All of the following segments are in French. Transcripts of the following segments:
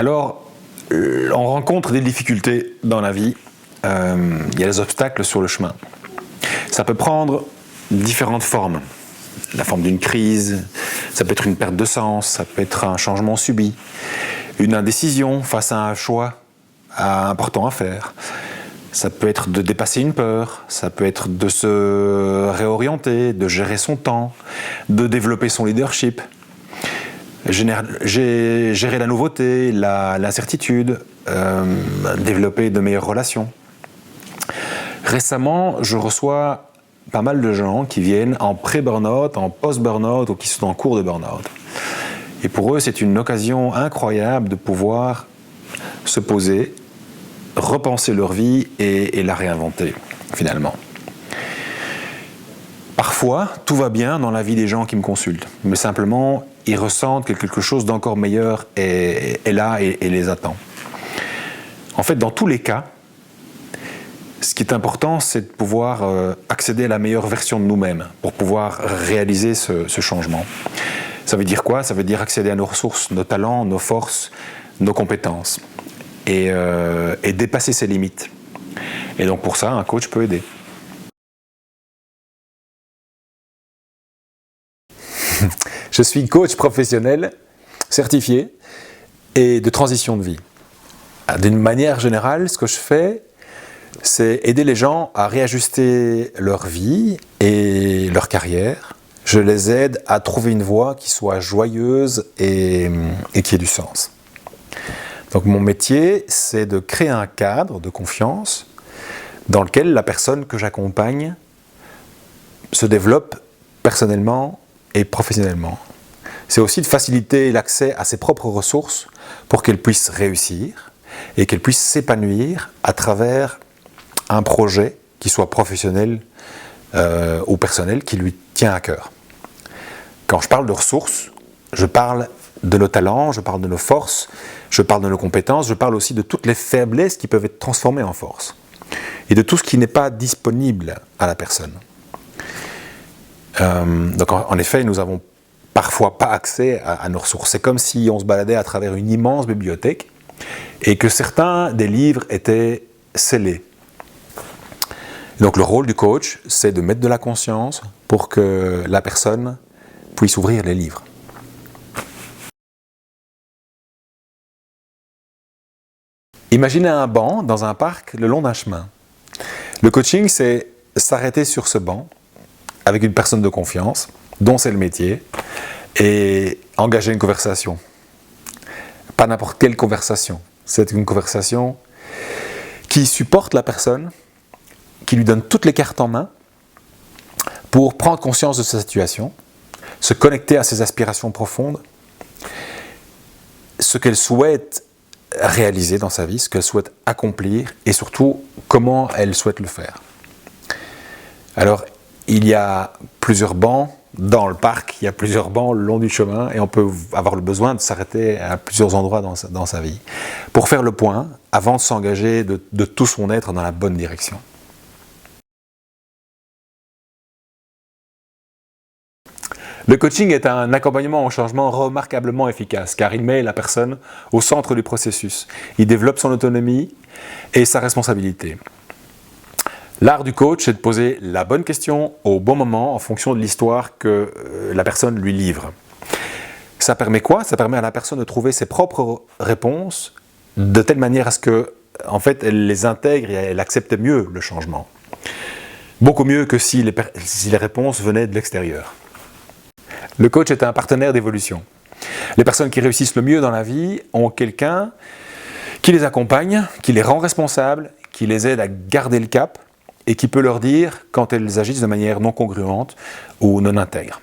Alors, on rencontre des difficultés dans la vie, il y a des obstacles sur le chemin. Ça peut prendre différentes formes. La forme d'une crise, ça peut être une perte de sens, ça peut être un changement subi, une indécision face à un choix important à faire. Ça peut être de dépasser une peur, ça peut être de se réorienter, de gérer son temps, de développer son leadership, gérer la nouveauté, l'incertitude, développer de meilleures relations. Récemment, je reçois pas mal de gens qui viennent en pré-burnout, en post-burnout ou qui sont en cours de burnout. Et pour eux, c'est une occasion incroyable de pouvoir se poser, repenser leur vie et la réinventer, finalement. Parfois, tout va bien dans la vie des gens qui me consultent, mais simplement, ils ressentent que quelque chose d'encore meilleur est là et les attend. En fait, dans tous les cas, ce qui est important, c'est de pouvoir accéder à la meilleure version de nous-mêmes pour pouvoir réaliser ce changement. Ça veut dire quoi? Ça veut dire accéder à nos ressources, nos talents, nos forces, nos compétences et dépasser ses limites. Et donc pour ça, un coach peut aider. Je suis coach professionnel, certifié et de transition de vie. D'une manière générale, ce que je fais, c'est aider les gens à réajuster leur vie et leur carrière. Je les aide à trouver une voie qui soit joyeuse et qui ait du sens. Donc mon métier, c'est de créer un cadre de confiance dans lequel la personne que j'accompagne se développe personnellement et professionnellement. C'est aussi de faciliter l'accès à ses propres ressources pour qu'elle puisse réussir et qu'elle puisse s'épanouir à travers un projet qui soit professionnel ou personnel qui lui tient à cœur. Quand je parle de ressources, je parle de nos talents, je parle de nos forces, je parle de nos compétences, je parle aussi de toutes les faiblesses qui peuvent être transformées en force et de tout ce qui n'est pas disponible à la personne. Donc en effet, nous n'avons parfois pas accès à nos ressources. C'est comme si on se baladait à travers une immense bibliothèque et que certains des livres étaient scellés. Donc le rôle du coach, c'est de mettre de la conscience pour que la personne puisse ouvrir les livres. Imaginez un banc dans un parc le long d'un chemin. Le coaching, c'est s'arrêter sur ce banc avec une personne de confiance, dont c'est le métier, et engager une conversation. Pas n'importe quelle conversation. C'est une conversation qui supporte la personne, qui lui donne toutes les cartes en main pour prendre conscience de sa situation, se connecter à ses aspirations profondes, ce qu'elle souhaite réaliser dans sa vie, ce qu'elle souhaite accomplir et surtout comment elle souhaite le faire. Alors, il y a plusieurs bancs dans le parc, il y a plusieurs bancs le long du chemin et on peut avoir le besoin de s'arrêter à plusieurs endroits dans sa vie pour faire le point avant de s'engager de tout son être dans la bonne direction. Le coaching est un accompagnement au changement remarquablement efficace car il met la personne au centre du processus. Il développe son autonomie et sa responsabilité. L'art du coach, c'est de poser la bonne question au bon moment en fonction de l'histoire que la personne lui livre. Ça permet quoi? Ça permet à la personne de trouver ses propres réponses de telle manière à ce que, en fait, elle les intègre et elle accepte mieux le changement. Beaucoup mieux que si les réponses venaient de l'extérieur. Le coach est un partenaire d'évolution. Les personnes qui réussissent le mieux dans la vie ont quelqu'un qui les accompagne, qui les rend responsables, qui les aide à garder le cap et qui peut leur dire quand elles agissent de manière non congruente ou non intègre.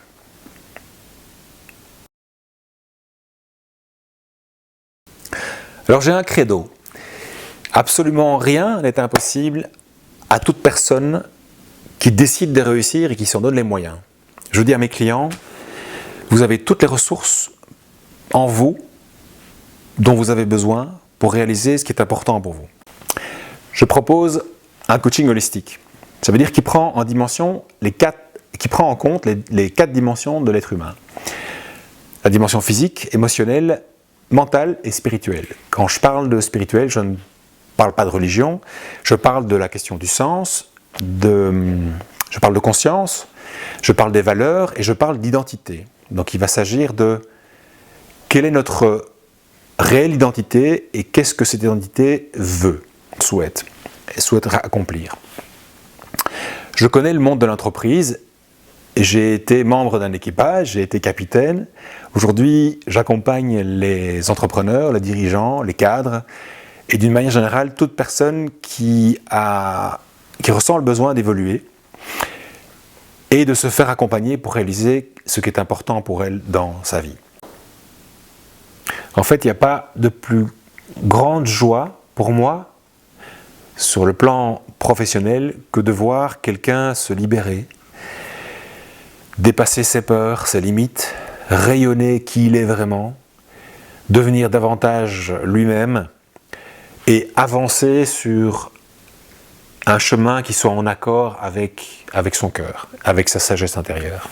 Alors j'ai un credo. Absolument rien n'est impossible à toute personne qui décide de réussir et qui s'en donne les moyens. Je dis à mes clients, vous avez toutes les ressources en vous dont vous avez besoin pour réaliser ce qui est important pour vous. Je propose un coaching holistique. Ça veut dire qu'il prend en compte les 4 dimensions de l'être humain. La dimension physique, émotionnelle, mental et spirituel. Quand je parle de spirituel, je ne parle pas de religion, je parle de la question du sens, je parle de conscience, je parle des valeurs et je parle d'identité. Donc il va s'agir de quelle est notre réelle identité et qu'est-ce que cette identité souhaite accomplir. Je connais le monde de l'entreprise, j'ai été membre d'un équipage, j'ai été capitaine. Aujourd'hui, j'accompagne les entrepreneurs, les dirigeants, les cadres et d'une manière générale, toute personne qui ressent le besoin d'évoluer et de se faire accompagner pour réaliser ce qui est important pour elle dans sa vie. En fait, il n'y a pas de plus grande joie pour moi sur le plan professionnel que de voir quelqu'un se libérer, dépasser ses peurs, ses limites, rayonner qui il est vraiment, devenir davantage lui-même et avancer sur un chemin qui soit en accord avec son cœur, avec sa sagesse intérieure.